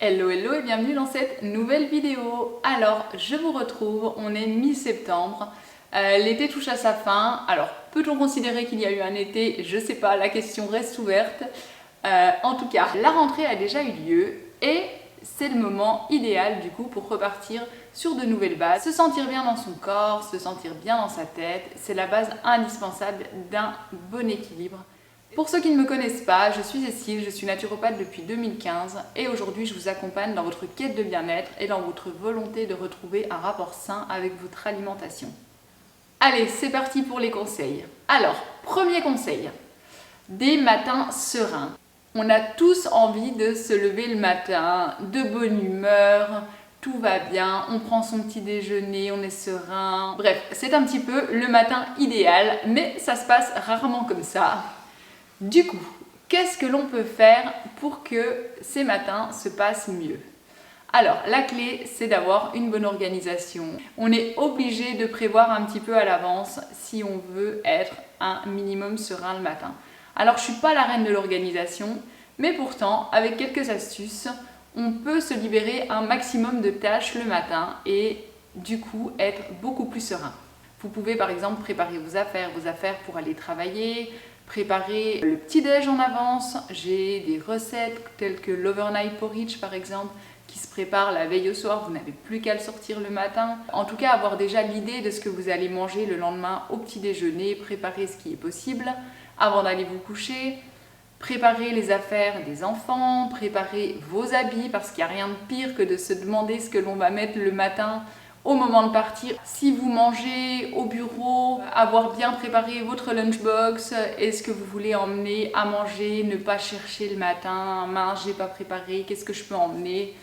Hello hello et bienvenue dans cette nouvelle vidéo. Alors je vous retrouve, on est mi-septembre, l'été touche à sa fin. Alors peut-on considérer qu'il y a eu un été? Je sais pas, la question reste ouverte. En tout cas, la rentrée a déjà eu lieu et c'est le moment idéal du coup pour repartir sur de nouvelles bases. Se sentir bien dans son corps, se sentir bien dans sa tête, c'est la base indispensable d'un bon équilibre. Pour ceux qui ne me connaissent pas, je suis Cécile, je suis naturopathe depuis 2015 et aujourd'hui je vous accompagne dans votre quête de bien-être et dans votre volonté de retrouver un rapport sain avec votre alimentation. Allez, c'est parti pour les conseils. Alors, premier conseil, des matins sereins. On a tous envie de se lever le matin, de bonne humeur, tout va bien, on prend son petit déjeuner, on est serein. Bref, c'est un petit peu le matin idéal, mais ça se passe rarement comme ça. Du coup, qu'est-ce que l'on peut faire pour que ces matins se passent mieux? Alors, la clé, c'est d'avoir une bonne organisation. On est obligé de prévoir un petit peu à l'avance si on veut être un minimum serein le matin. Alors, je ne suis pas la reine de l'organisation, mais pourtant, avec quelques astuces, on peut se libérer un maximum de tâches le matin et du coup être beaucoup plus serein. Vous pouvez par exemple préparer vos affaires pour aller travailler, préparer le petit-déj en avance. J'ai des recettes telles que l'overnight porridge par exemple qui se prépare la veille au soir, vous n'avez plus qu'à le sortir le matin. En tout cas, avoir déjà l'idée de ce que vous allez manger le lendemain au petit déjeuner, préparer ce qui est possible avant d'aller vous coucher, préparer les affaires des enfants, préparer vos habits parce qu'il n'y a rien de pire que de se demander ce que l'on va mettre le matin au moment de partir. Si vous mangez au bureau, avoir bien préparé votre lunchbox, est-ce que vous voulez emmener à manger, ne pas chercher le matin, mince j'ai pas préparé, qu'est-ce que je peux emmener?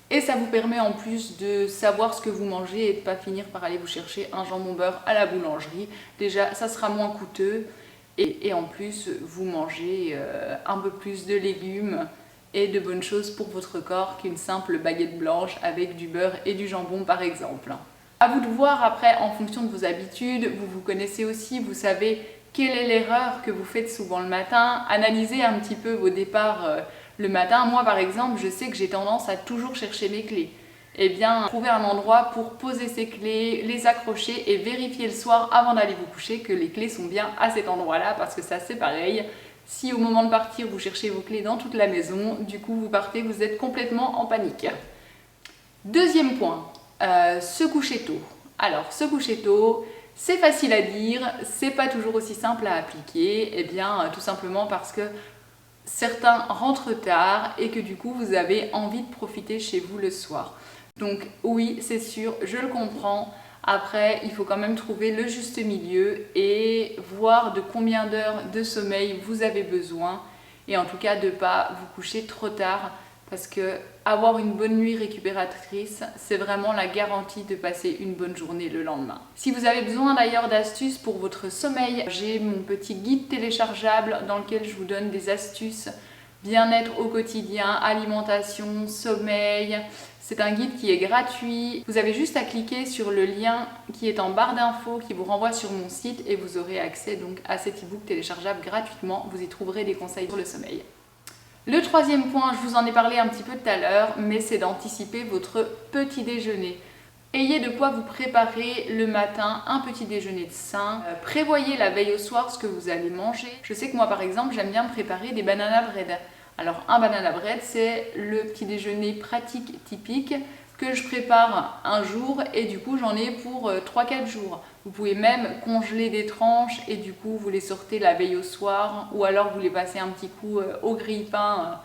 Et ça vous permet en plus de savoir ce que vous mangez et de ne pas finir par aller vous chercher un jambon beurre à la boulangerie. Déjà ça sera moins coûteux et en plus vous mangez un peu plus de légumes et de bonnes choses pour votre corps qu'une simple baguette blanche avec du beurre et du jambon par exemple. À vous de voir après en fonction de vos habitudes, vous vous connaissez aussi, vous savez quelle est l'erreur que vous faites souvent le matin, analysez un petit peu vos départs le matin. Moi par exemple, je sais que j'ai tendance à toujours chercher mes clés. Eh bien, trouver un endroit pour poser ses clés, les accrocher et vérifier le soir avant d'aller vous coucher que les clés sont bien à cet endroit-là parce que ça c'est pareil. Si au moment de partir, vous cherchez vos clés dans toute la maison, du coup vous partez, vous êtes complètement en panique. Deuxième point, se coucher tôt. Alors, se coucher tôt, c'est facile à dire, c'est pas toujours aussi simple à appliquer, eh bien tout simplement parce que certains rentrent tard et que du coup vous avez envie de profiter chez vous le soir. Donc oui, c'est sûr, je le comprends. Après, il faut quand même trouver le juste milieu et voir de combien d'heures de sommeil vous avez besoin et en tout cas de ne pas vous coucher trop tard parce que avoir une bonne nuit récupératrice, c'est vraiment la garantie de passer une bonne journée le lendemain. Si vous avez besoin d'ailleurs d'astuces pour votre sommeil, j'ai mon petit guide téléchargeable dans lequel je vous donne des astuces bien-être au quotidien, alimentation, sommeil. C'est un guide qui est gratuit. Vous avez juste à cliquer sur le lien qui est en barre d'infos qui vous renvoie sur mon site et vous aurez accès donc à cet e-book téléchargeable gratuitement. Vous y trouverez des conseils sur le sommeil. Le troisième point, je vous en ai parlé un petit peu tout à l'heure, mais c'est d'anticiper votre petit déjeuner. Ayez de quoi vous préparer le matin un petit déjeuner de sain. Prévoyez la veille au soir ce que vous allez manger. Je sais que moi par exemple, j'aime bien préparer des banana bread. Alors un banana bread, c'est le petit déjeuner pratique typique que je prépare un jour et du coup j'en ai pour 3-4 jours. Vous pouvez même congeler des tranches et du coup vous les sortez la veille au soir ou alors vous les passez un petit coup au grille-pain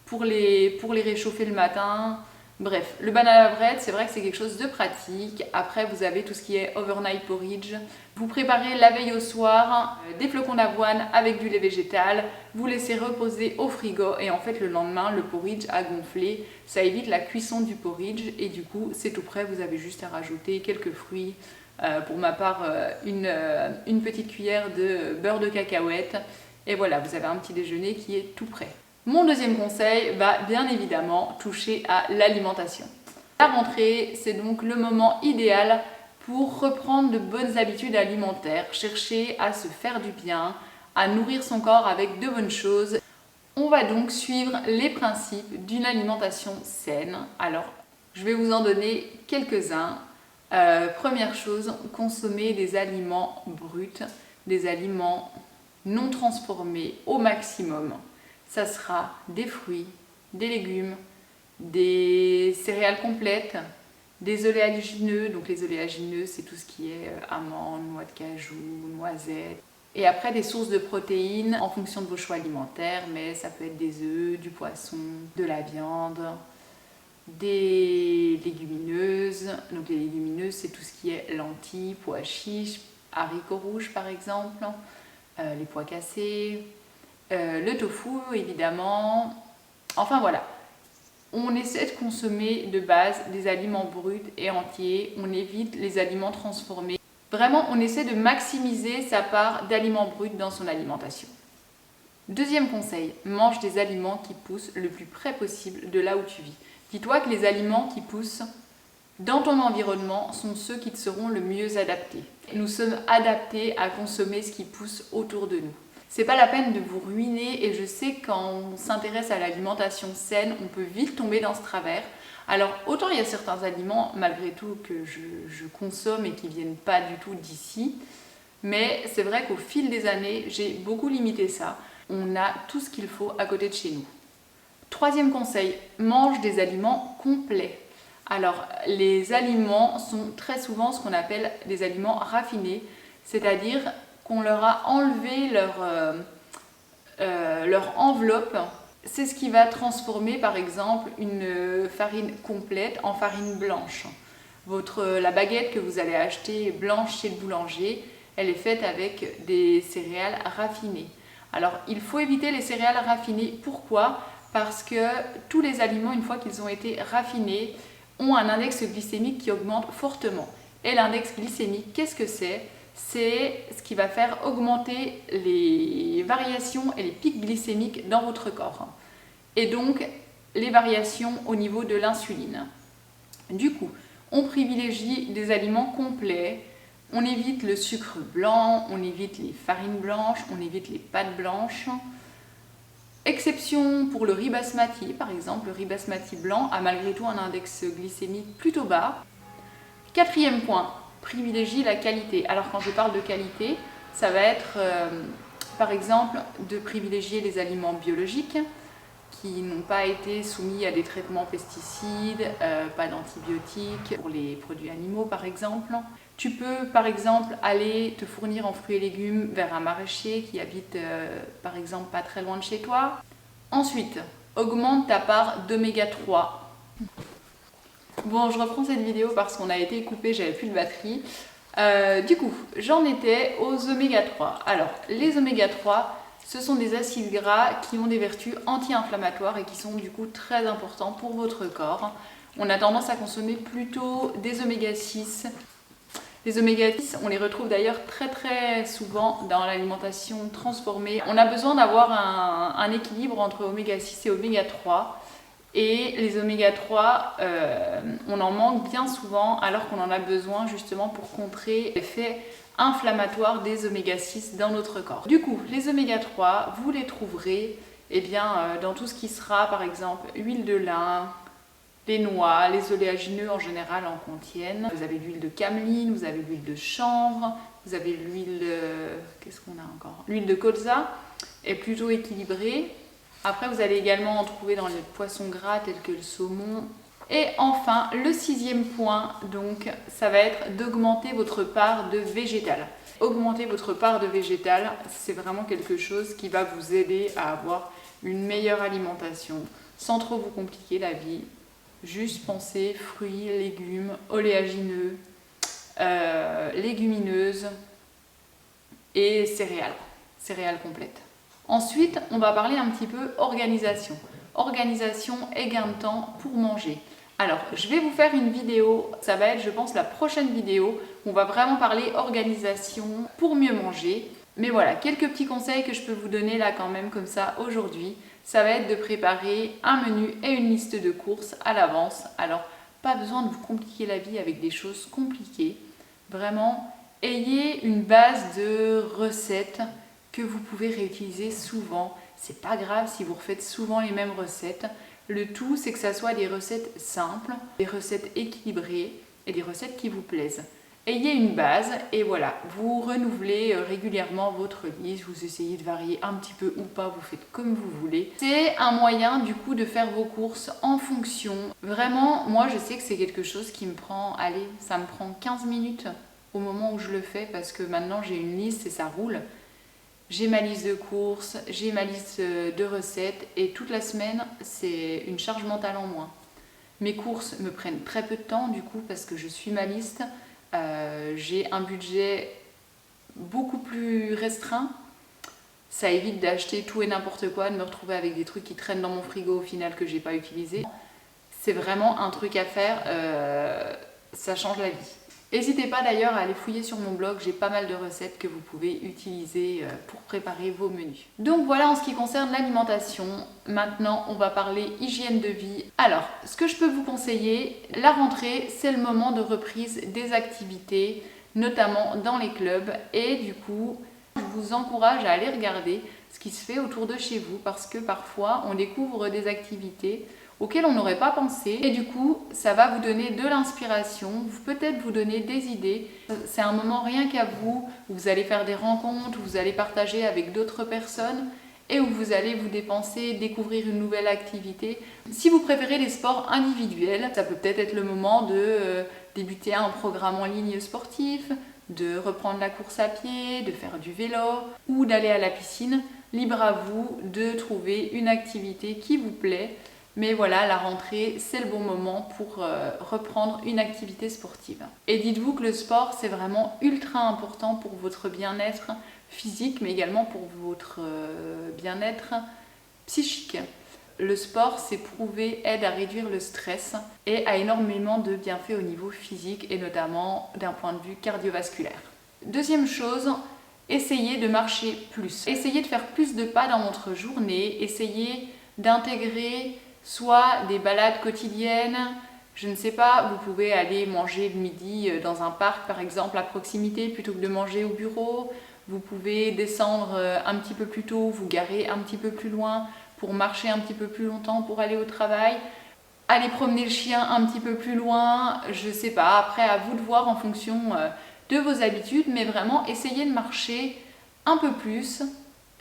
pour les réchauffer le matin. Bref, le banana bread, c'est vrai que c'est quelque chose de pratique. Après, vous avez tout ce qui est overnight porridge. Vous préparez la veille au soir des flocons d'avoine avec du lait végétal. Vous laissez reposer au frigo et en fait, le lendemain, le porridge a gonflé. Ça évite la cuisson du porridge et du coup, c'est tout prêt. Vous avez juste à rajouter quelques fruits. Pour ma part, une petite cuillère de beurre de cacahuète. Et voilà, vous avez un petit déjeuner qui est tout prêt. Mon deuxième conseil va bien évidemment toucher à l'alimentation. La rentrée, c'est donc le moment idéal pour reprendre de bonnes habitudes alimentaires, chercher à se faire du bien, à nourrir son corps avec de bonnes choses. On va donc suivre les principes d'une alimentation saine. Alors, je vais vous en donner quelques-uns. Première chose, consommer des aliments bruts, des aliments non transformés au maximum. Ça sera des fruits, des légumes, des céréales complètes, des oléagineux. Donc les oléagineux, c'est tout ce qui est amandes, noix de cajou, noisettes. Et après, des sources de protéines en fonction de vos choix alimentaires, mais ça peut être des œufs, du poisson, de la viande, des légumineuses. Donc les légumineuses, c'est tout ce qui est lentilles, pois chiches, haricots rouges par exemple, les pois cassés, le tofu évidemment. Enfin voilà, on essaie de consommer de base des aliments bruts et entiers, on évite les aliments transformés. Vraiment, on essaie de maximiser sa part d'aliments bruts dans son alimentation. Deuxième conseil, mange des aliments qui poussent le plus près possible de là où tu vis. Dis-toi que les aliments qui poussent dans ton environnement sont ceux qui te seront le mieux adaptés. Nous sommes adaptés à consommer ce qui pousse autour de nous. C'est pas la peine de vous ruiner et je sais que quand on s'intéresse à l'alimentation saine, on peut vite tomber dans ce travers. Alors autant il y a certains aliments malgré tout que je consomme et qui viennent pas du tout d'ici, mais c'est vrai qu'au fil des années, j'ai beaucoup limité ça. On a tout ce qu'il faut à côté de chez nous. Troisième conseil, mange des aliments complets. Alors, les aliments sont très souvent ce qu'on appelle des aliments raffinés, c'est-à-dire qu'on leur a enlevé leur enveloppe. C'est ce qui va transformer par exemple une farine complète en farine blanche. La baguette que vous allez acheter blanche chez le boulanger, elle est faite avec des céréales raffinées. Alors, il faut éviter les céréales raffinées. Pourquoi ? Parce que tous les aliments, une fois qu'ils ont été raffinés, ont un index glycémique qui augmente fortement. Et l'index glycémique, qu'est-ce que c'est ? C'est ce qui va faire augmenter les variations et les pics glycémiques dans votre corps. Et donc, les variations au niveau de l'insuline. Du coup, on privilégie des aliments complets. On évite le sucre blanc, on évite les farines blanches, on évite les pâtes blanches. Exception pour le riz basmati, par exemple, le riz basmati blanc a malgré tout un index glycémique plutôt bas. Quatrième point, privilégie la qualité. Alors quand je parle de qualité, ça va être par exemple de privilégier les aliments biologiques qui n'ont pas été soumis à des traitements pesticides, pas d'antibiotiques pour les produits animaux par exemple. Tu peux par exemple aller te fournir en fruits et légumes vers un maraîcher qui habite par exemple pas très loin de chez toi. Ensuite, augmente ta part d'oméga 3. Bon, je reprends cette vidéo parce qu'on a été coupé, j'avais plus de batterie. Du coup, j'en étais aux oméga 3. Alors, les oméga 3, ce sont des acides gras qui ont des vertus anti-inflammatoires et qui sont du coup très importants pour votre corps. On a tendance à consommer plutôt des oméga 6. Les oméga 6, on les retrouve d'ailleurs très souvent dans l'alimentation transformée. On a besoin d'avoir un équilibre entre oméga 6 et oméga 3. Et les oméga 3, on en manque bien souvent alors qu'on en a besoin justement pour contrer l'effet inflammatoire des oméga 6 dans notre corps. Du coup, les oméga 3, vous les trouverez dans tout ce qui sera par exemple huile de lin, les noix, les oléagineux en général en contiennent. Vous avez l'huile de cameline, vous avez l'huile de chanvre, vous avez l'huile de... qu'est-ce qu'on a encore ? L'huile de colza est plutôt équilibrée. Après, vous allez également en trouver dans les poissons gras tels que le saumon. Et enfin, le sixième point, donc, ça va être d'augmenter votre part de végétal. Augmenter votre part de végétal, c'est vraiment quelque chose qui va vous aider à avoir une meilleure alimentation sans trop vous compliquer la vie. Juste pensez fruits, légumes, oléagineux, légumineuses et céréales complètes. Ensuite, on va parler un petit peu organisation. Organisation et gain de temps pour manger. Alors, je vais vous faire une vidéo, ça va être, je pense, la prochaine vidéo où on va vraiment parler organisation pour mieux manger. Mais voilà, quelques petits conseils que je peux vous donner là quand même comme ça aujourd'hui. Ça va être de préparer un menu et une liste de courses à l'avance. Alors, pas besoin de vous compliquer la vie avec des choses compliquées. Vraiment, ayez une base de recettes que vous pouvez réutiliser souvent. c'est pas grave si vous refaites souvent les mêmes recettes. Le tout, c'est que ça soit des recettes simples, des recettes équilibrées et des recettes qui vous plaisent. Ayez une base et voilà, vous renouvelez régulièrement votre liste, vous essayez de varier un petit peu ou pas, vous faites comme vous voulez. C'est un moyen du coup de faire vos courses en fonction. Vraiment, moi je sais que c'est quelque chose qui me prend, allez, ça me prend 15 minutes au moment où je le fais parce que maintenant j'ai une liste et ça roule. J'ai ma liste de courses, j'ai ma liste de recettes et toute la semaine c'est une charge mentale en moins. Mes courses me prennent très peu de temps du coup parce que je suis ma liste. J'ai un budget beaucoup plus restreint. Ça évite d'acheter tout et n'importe quoi, de me retrouver avec des trucs qui traînent dans mon frigo au final que j'ai pas utilisé. C'est vraiment un truc à faire, ça change la vie. N'hésitez pas d'ailleurs à aller fouiller sur mon blog, j'ai pas mal de recettes que vous pouvez utiliser pour préparer vos menus. Donc voilà en ce qui concerne l'alimentation. Maintenant on va parler hygiène de vie. Alors, ce que je peux vous conseiller, la rentrée c'est le moment de reprise des activités, notamment dans les clubs. Et du coup, je vous encourage à aller regarder ce qui se fait autour de chez vous parce que parfois on découvre des activités auxquelles on n'aurait pas pensé et du coup ça va vous donner de l'inspiration, peut-être vous donner des idées. C'est un moment rien qu'à vous, où vous allez faire des rencontres, où vous allez partager avec d'autres personnes et où vous allez vous dépenser, découvrir une nouvelle activité. Si vous préférez les sports individuels, ça peut peut-être être le moment de débuter un programme en ligne sportif, de reprendre la course à pied, de faire du vélo ou d'aller à la piscine. Libre à vous de trouver une activité qui vous plaît. Mais voilà, la rentrée, c'est le bon moment pour reprendre une activité sportive. Et dites-vous que le sport, c'est vraiment ultra important pour votre bien-être physique, mais également pour votre bien-être psychique. Le sport, c'est prouvé, aide à réduire le stress et a énormément de bienfaits au niveau physique et notamment d'un point de vue cardiovasculaire. Deuxième chose, essayez de marcher plus. Essayez de faire plus de pas dans votre journée, essayez d'intégrer soit des balades quotidiennes, je ne sais pas, vous pouvez aller manger le midi dans un parc par exemple à proximité plutôt que de manger au bureau. Vous pouvez descendre un petit peu plus tôt, vous garer un petit peu plus loin pour marcher un petit peu plus longtemps pour aller au travail. Aller promener le chien un petit peu plus loin, je sais pas, après à vous de voir en fonction de vos habitudes, mais vraiment essayez de marcher un peu plus.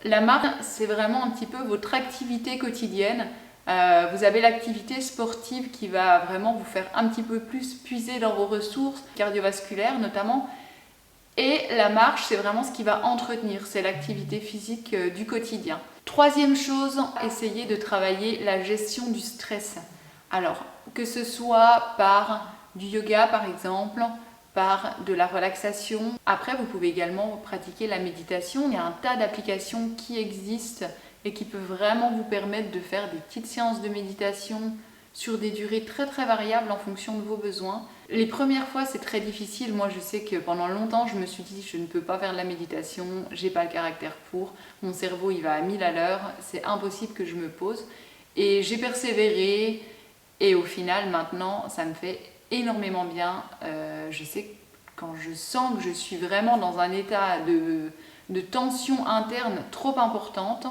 La marche, c'est vraiment un petit peu votre activité quotidienne. Vous avez l'activité sportive qui va vraiment vous faire un petit peu plus puiser dans vos ressources cardiovasculaires notamment. Et la marche, c'est vraiment ce qui va entretenir, c'est l'activité physique du quotidien. Troisième chose, essayez de travailler la gestion du stress. Alors, que ce soit par du yoga par exemple, par de la relaxation. Après, vous pouvez également pratiquer la méditation. Il y a un tas d'applications qui existent et qui peuvent vraiment vous permettre de faire des petites séances de méditation sur des durées très très variables en fonction de vos besoins. Les premières fois c'est très difficile, moi je sais que pendant longtemps je me suis dit je ne peux pas faire de la méditation, j'ai pas le caractère pour, mon cerveau il va à 1000 à l'heure, c'est impossible que je me pose. Et j'ai persévéré et au final maintenant ça me fait énormément bien. Je sais que quand je sens que je suis vraiment dans un état de tension interne trop importante,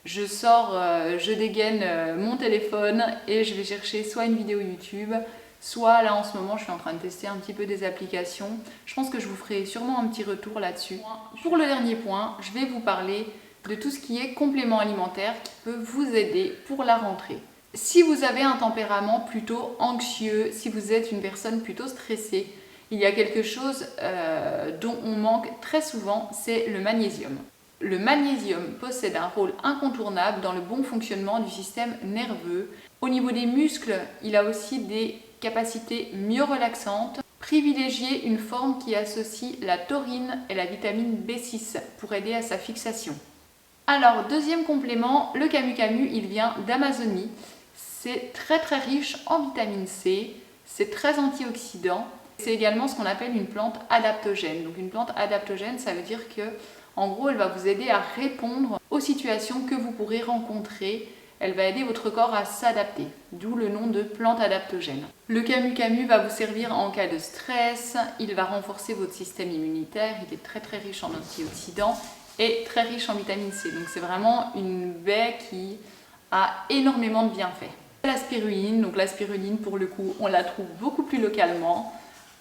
je sors, je dégaine mon téléphone et je vais chercher soit une vidéo YouTube, soit là en ce moment je suis en train de tester un petit peu des applications. Je pense que je vous ferai sûrement un petit retour là-dessus. Pour le dernier point, je vais vous parler de tout ce qui est complément alimentaire qui peut vous aider pour la rentrée. Si vous avez un tempérament plutôt anxieux, si vous êtes une personne plutôt stressée, il y a quelque chose dont on manque très souvent, c'est le magnésium. Le magnésium possède un rôle incontournable dans le bon fonctionnement du système nerveux. Au niveau des muscles, il a aussi des capacités mieux relaxantes. Privilégiez une forme qui associe la taurine et la vitamine B6 pour aider à sa fixation. Alors, deuxième complément, le camu camu, il vient d'Amazonie. C'est très très riche en vitamine C, c'est très antioxydant. C'est également ce qu'on appelle une plante adaptogène. Donc une plante adaptogène, ça veut dire que en gros, elle va vous aider à répondre aux situations que vous pourrez rencontrer. Elle va aider votre corps à s'adapter, d'où le nom de plante adaptogène. Le camu camu va vous servir en cas de stress, il va renforcer votre système immunitaire, il est très très riche en antioxydants et très riche en vitamine C. Donc c'est vraiment une baie qui a énormément de bienfaits. La spiruline, donc la spiruline pour le coup on la trouve beaucoup plus localement.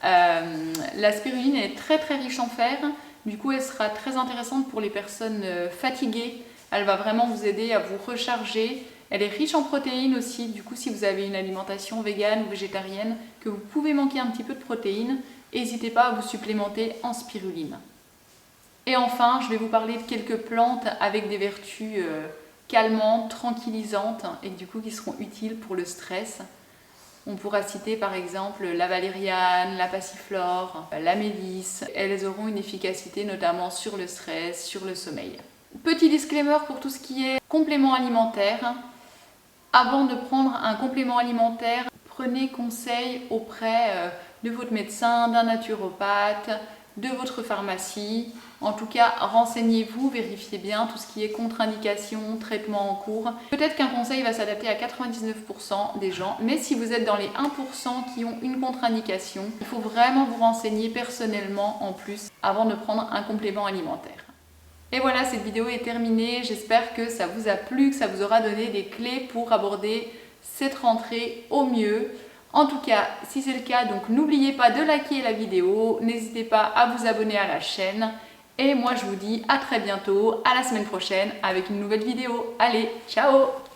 La spiruline est très riche en fer, du coup elle sera très intéressante pour les personnes fatiguées. Elle va vraiment vous aider à vous recharger. Elle est riche en protéines aussi, du coup si vous avez une alimentation végane ou végétarienne, que vous pouvez manquer un petit peu de protéines, n'hésitez pas à vous supplémenter en spiruline. Et enfin, je vais vous parler de quelques plantes avec des vertus calmantes, tranquillisantes et du coup qui seront utiles pour le stress. On pourra citer par exemple la valériane, la passiflore, la mélisse. Elles auront une efficacité notamment sur le stress, sur le sommeil. Petit disclaimer pour tout ce qui est complément alimentaire. Avant de prendre un complément alimentaire, prenez conseil auprès de votre médecin, d'un naturopathe, de votre pharmacie. En tout cas, renseignez-vous, vérifiez bien tout ce qui est contre-indication, traitement en cours. Peut-être qu'un conseil va s'adapter à 99% des gens, mais si vous êtes dans les 1% qui ont une contre-indication, il faut vraiment vous renseigner personnellement en plus avant de prendre un complément alimentaire. Et voilà, cette vidéo est terminée. J'espère que ça vous a plu, que ça vous aura donné des clés pour aborder cette rentrée au mieux. En tout cas, si c'est le cas, donc n'oubliez pas de liker la vidéo, n'hésitez pas à vous abonner à la chaîne. Et moi, je vous dis à très bientôt, à la semaine prochaine avec une nouvelle vidéo. Allez, ciao!